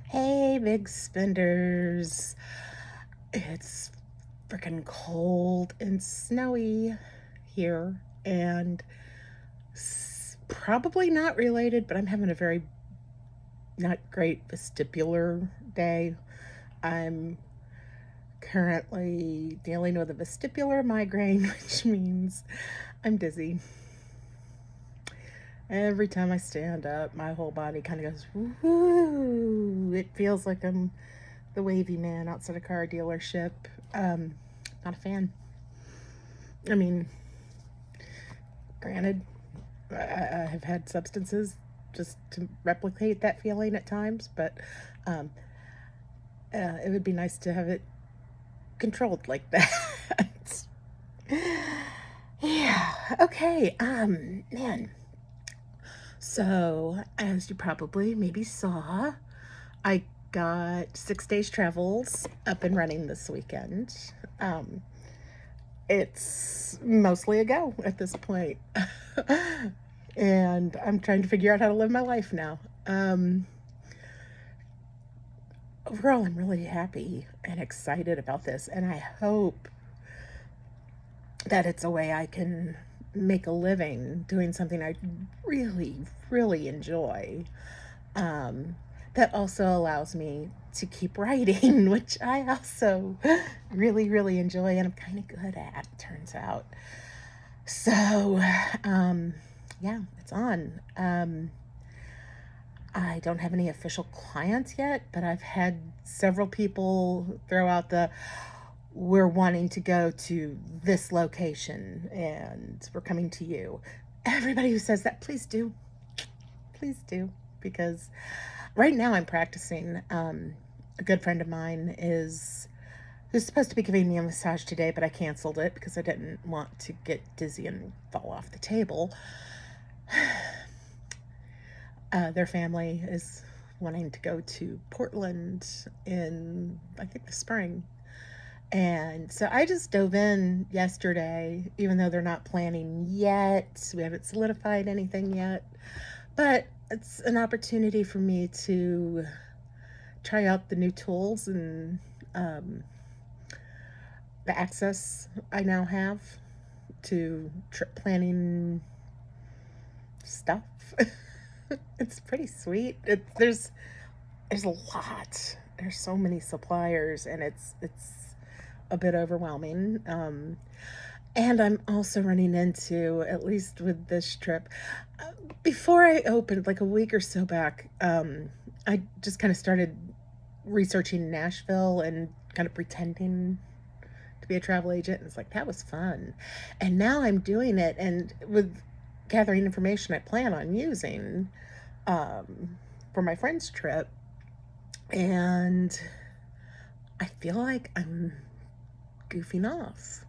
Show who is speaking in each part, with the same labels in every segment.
Speaker 1: Hey, big spenders. It's freaking cold and snowy here, and probably not related, but I'm having a very not great vestibular day. I'm currently dealing with a vestibular migraine, which means I'm dizzy. Every time I stand up, my whole body kind of goes, woo. It feels like I'm the wavy man outside a car dealership. Um, Not a fan. I mean, granted, I have had substances just to replicate that feeling at times, but um, it would be nice to have it controlled like that. Yeah. Okay. Man. So, as you probably maybe saw, I got 6 days travels up and running this weekend. Um, it's mostly a go at this point. And I'm trying to figure out how to live my life now. Overall, I'm really happy and excited about this, and I hope that it's a way I can make a living doing something I really, really enjoy. Um, that also allows me to keep writing, which I also really, really enjoy and I'm kind of good at, turns out. So, um, yeah, it's on. I don't have any official clients yet, but I've had several people throw out the we're wanting to go to this location and we're coming to you. Everybody who says that, please do. Please do. Because right now I'm practicing. A good friend of mine is who's supposed to be giving me a massage today, but I canceled it because I didn't want to get dizzy and fall off the table. Their family is wanting to go to Portland in, I think, the spring. And so I just dove in yesterday, even though they're not planning yet. We haven't solidified anything yet. But it's an opportunity for me to try out the new tools and um, the access I now have to trip planning stuff. It's pretty sweet. There's a lot. There's so many suppliers, and it's a bit overwhelming. And I'm also running into, at least with this trip, before I opened, like a week or so back, I just kind of started researching Nashville and kind of pretending to be a travel agent. And it's like, that was fun. And now I'm doing it and with gathering information I plan on using um, for my friend's trip. And I feel like I'm goofing off.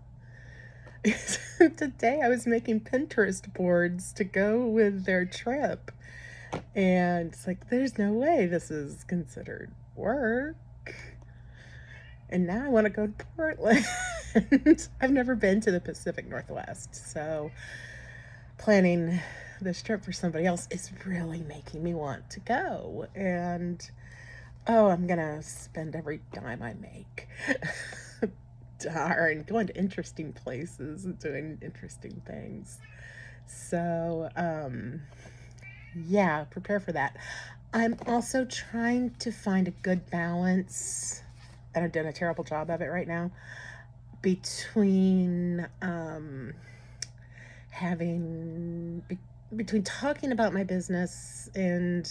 Speaker 1: Today I was making Pinterest boards to go with their trip. And it's like, there's no way this is considered work. And now I want to go to Portland. I've never been to the Pacific Northwest, so planning this trip for somebody else is really making me want to go. And oh, I'm gonna spend every dime I make. Darn, going to interesting places and doing interesting things. So, yeah, prepare for that. I'm also trying to find a good balance, and I'm doing a terrible job of it right now, between having between talking about my business and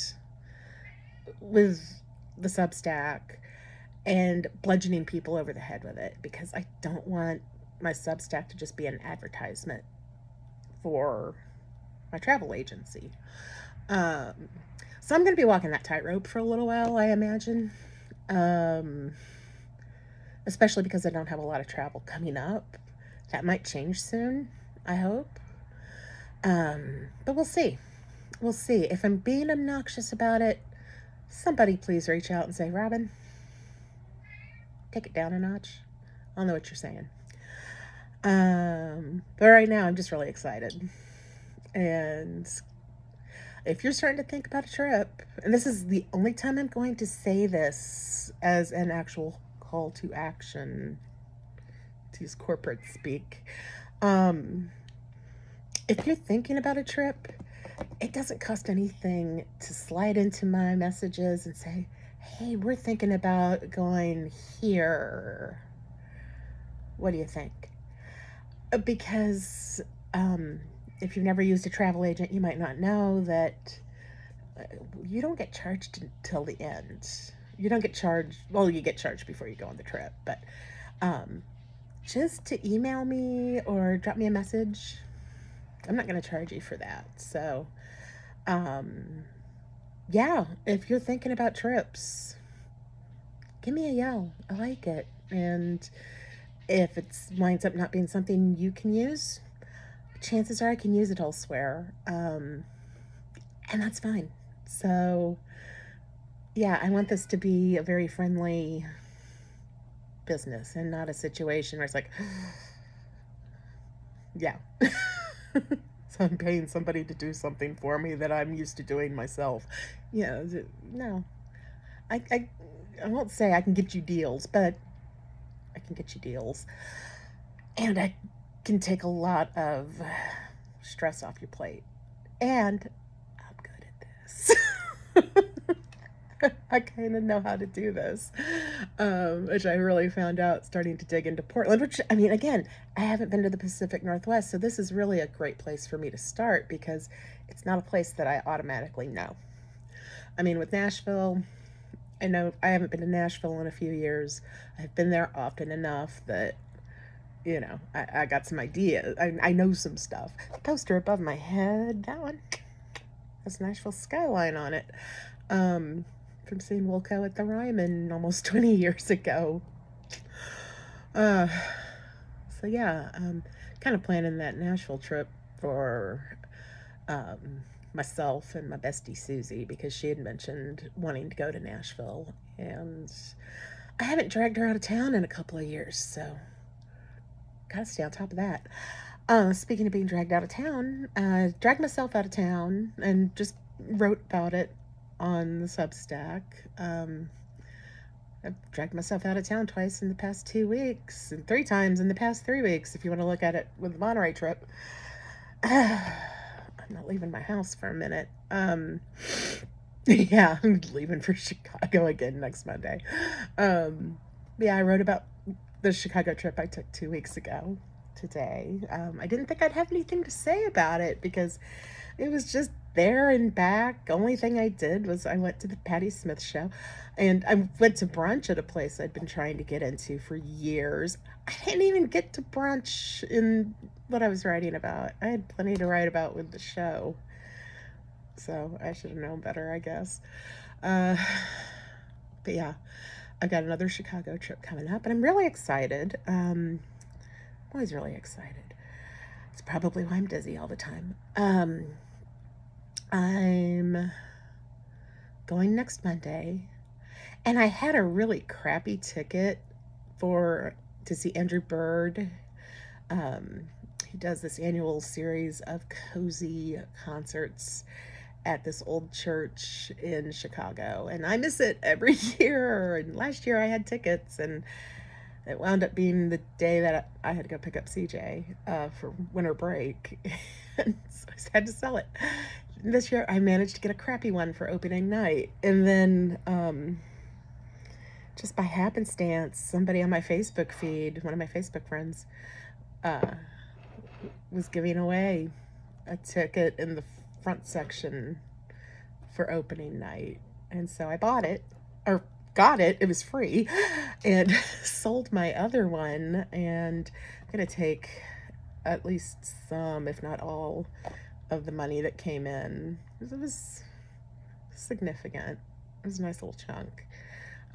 Speaker 1: with the Substack and bludgeoning people over the head with it, because I don't want my Substack to just be an advertisement for my travel agency. Um, so I'm going to be walking that tightrope for a little while, I imagine. Um, Especially because I don't have a lot of travel coming up. That might change soon, I hope. But we'll see. We'll see. If I'm being obnoxious about it, somebody please reach out and say, Robin, take it down a notch. I'll know what you're saying. But right now, I'm just really excited. And If you're starting to think about a trip, and this is the only time I'm going to say this as an actual call to action, to use corporate speak. Um, if you're thinking about a trip, it doesn't cost anything to slide into my messages and say, hey, we're thinking about going here. What do you think? Because if you've never used a travel agent, you might not know that uh, you don't get charged until the end. You don't get charged, well, you get charged before you go on the trip, but um, just to email me or drop me a message, I'm not going to charge you for that. So, um, yeah, if you're thinking about trips, give me a yell. I like it. And if it winds up not being something you can use, chances are I can use it elsewhere. And that's fine. So, yeah, I want this to be a very friendly business and not a situation where it's like, yeah. So I'm paying somebody to do something for me that I'm used to doing myself. Yeah, no. I, I, I won't say I can get you deals, but I can get you deals. And I can take a lot of stress off your plate. And I'm good at this. I kind of know how to do this, which I really found out starting to dig into Portland. Which, I mean, again, I haven't been to the Pacific Northwest, so this is really a great place for me to start because it's not a place that I automatically know. I mean, with Nashville, I know I haven't been to Nashville in a few years. I've been there often enough that, I got some ideas. I know some stuff. The poster above my head, that one, has Nashville skyline on it. Um, from seeing Wilco at the Ryman almost 20 years ago. Uh, so yeah, kind of planning that Nashville trip for um, myself and my bestie Susie because she had mentioned wanting to go to Nashville, and I haven't dragged her out of town in a couple of years, so gotta stay on top of that. Speaking of being dragged out of town, dragged myself out of town and just wrote about it on the Substack. I've dragged myself out of town twice in the past 2 weeks, and 3 times in the past 3 weeks, if you want to look at it with the Monterey trip. I'm not leaving my house for a minute. Yeah, I'm leaving for Chicago again next Monday. Yeah, I wrote about the Chicago trip I took 2 weeks ago today. I didn't think I'd have anything to say about it because it was just there and back. Only thing I did was I went to the Patti Smith show and I went to brunch at a place I'd been trying to get into for years. I didn't even get to brunch in what I was writing about. I had plenty to write about with the show. So I should have known better, I guess. Uh, but yeah, I've got another Chicago trip coming up, and I'm really excited. I'm always really excited. It's probably why I'm dizzy all the time. I'm going next Monday, and I had a really crappy ticket to see Andrew Bird. He does this annual series of cozy concerts at this old church in Chicago, and I miss it every year. And last year I had tickets, and it wound up being the day that I had to go pick up CJ for winter break, and so I had to sell it. This year I managed to get a crappy one for opening night, and then just by happenstance, somebody on my Facebook feed, one of my Facebook friends, uh, was giving away a ticket in the front section for opening night. And so I bought it, or got it, it was free, and sold my other one. And I'm going to take at least some, if not all, of the money that came in. It was significant. It was a nice little chunk.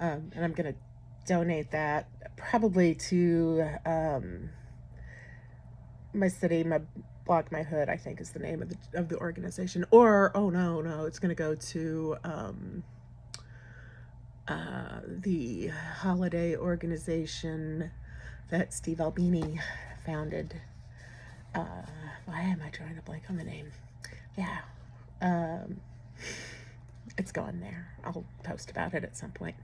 Speaker 1: And I'm going to donate that probably to my city, my block, my hood, I think is the name of the organization. Or no, it's going to go to the holiday organization that Steve Albini founded. Why am I drawing a blank on the name? Yeah, Um, it's going there. I'll post about it at some point.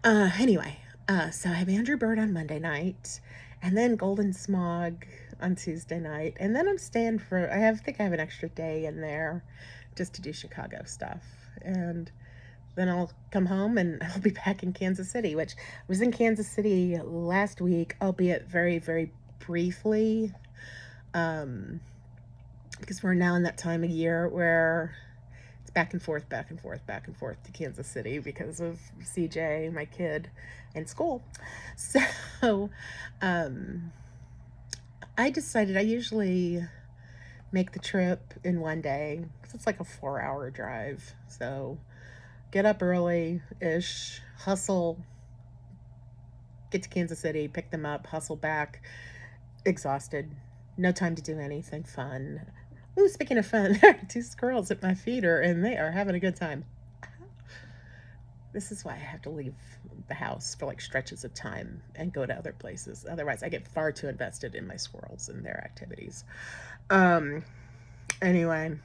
Speaker 1: Anyway, so I have Andrew Bird on Monday night, and then Golden Smog on Tuesday night, and then I'm staying for. I think I have an extra day in there, just to do Chicago stuff, and then I'll come home and I'll be back in Kansas City, which I was in Kansas City last week, albeit very, very briefly, um, because we're now in that time of year where it's back and forth, back and forth, back and forth to Kansas City because of CJ, my kid, and school. So um, I decided I usually make the trip in one day because it's like a 4 hour drive. So get up early ish, hustle, get to Kansas City, pick them up, hustle back, exhausted, no time to do anything fun. Ooh, speaking of fun, there are two squirrels at my feeder and they are having a good time. This is why I have to leave the house for like stretches of time and go to other places. Otherwise, I get far too invested in my squirrels and their activities. Um, anyway,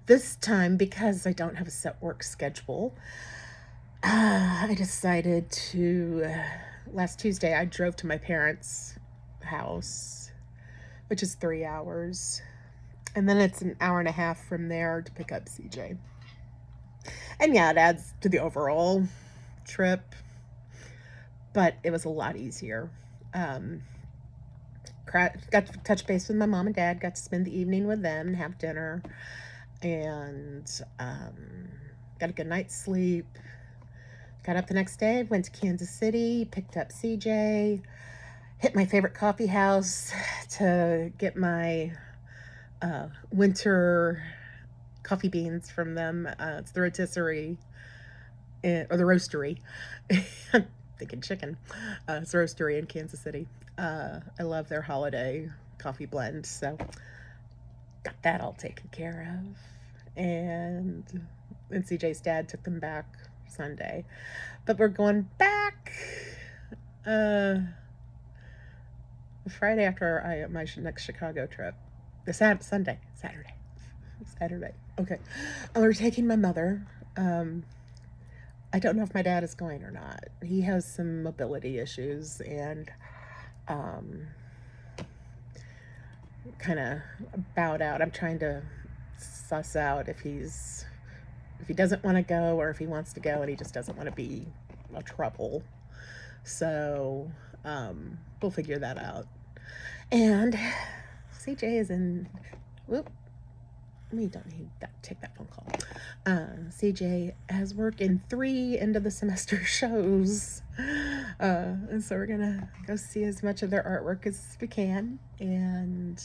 Speaker 1: this time, because I don't have a set work schedule, I decided to. Last Tuesday, I drove to my parents' house, which is 3 hours. And then it's an hour and a half from there to pick up CJ. And yeah, it adds to the overall trip, but it was a lot easier. Um, got to touch base with my mom and dad, got to spend the evening with them and have dinner, and got a good night's sleep. Got up the next day, went to Kansas City, picked up CJ, hit my favorite coffee house to get my winter coffee beans from them. It's the rotisserie, or the roastery. I'm thinking chicken. It's the roastery in Kansas City. I love their holiday coffee blend, so got that all taken care of. And CJ's dad took them back Sunday. But we're going back Friday after my next Chicago trip. Saturday. Okay. We're taking my mother. I don't know if my dad is going or not. He has some mobility issues and kind of bowed out. I'm trying to suss out if he doesn't want to go or if he wants to go and he just doesn't want to be a trouble. So we'll figure that out. And CJ is in. Whoop. We don't need that. Take that phone call. CJ has work in 3 end of the semester shows, and so we're gonna go see as much of their artwork as we can and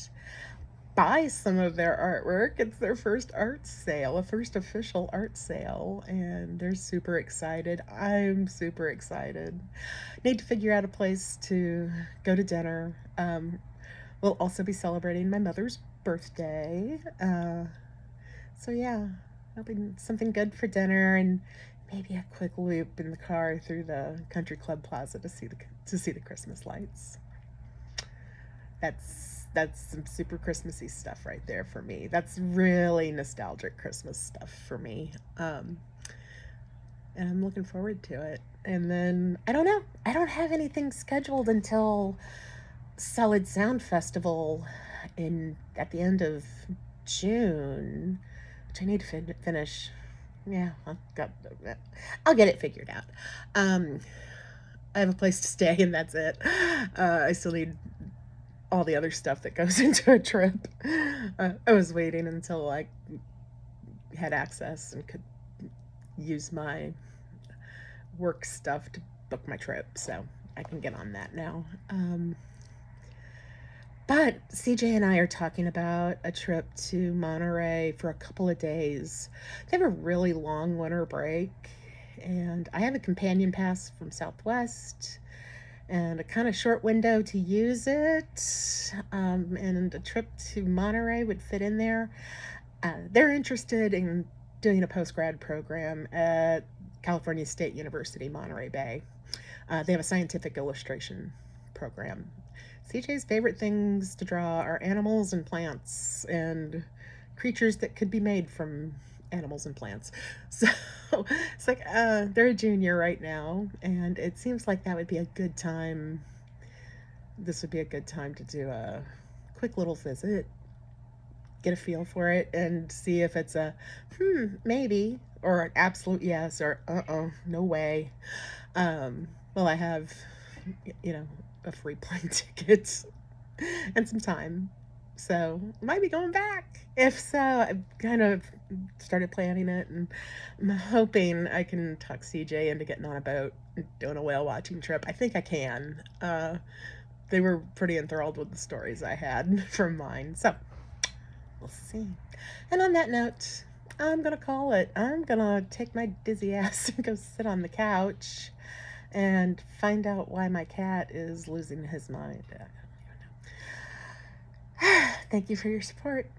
Speaker 1: buy some of their artwork. It's their first art sale, a first official art sale, and they're super excited. I'm super excited. Need to figure out a place to go to dinner. We'll also be celebrating my mother's birthday. So yeah, that'll be something good for dinner and maybe a quick loop in the car through the Country Club Plaza to see the Christmas lights. That's some super Christmassy stuff right there for me. That's really nostalgic Christmas stuff for me. And I'm looking forward to it. And then I don't know. I don't have anything scheduled until Solid Sound Festival at the end of June, which I need to finish. Yeah, I'll get it figured out. I have a place to stay, and that's it. I still need all the other stuff that goes into a trip. I was waiting until I had access and could use my work stuff to book my trip, so I can get on that now. But CJ and I are talking about a trip to Monterey for a couple of days. They have a really long winter break, and I have a companion pass from Southwest and a kind of short window to use it. And a trip to Monterey would fit in there. They're interested in doing a post-grad program at California State University, Monterey Bay. They have a scientific illustration program. CJ's favorite things to draw are animals and plants and creatures that could be made from animals and plants. So it's like they're a junior right now, and it seems like that would be a good time. This would be a good time to do a quick little visit, get a feel for it, and see if it's a maybe or an absolute yes or no way. Well, I have, you know, a free plane ticket and some time. So might be going back. If so, I've kind of started planning it, and I'm hoping I can talk CJ into getting on a boat and doing a whale watching trip. I think I can. They were pretty enthralled with the stories I had from mine. So we'll see. And on that note, I'm gonna call it. I'm gonna take my dizzy ass and go sit on the couch and find out why my cat is losing his mind. Thank you for your support.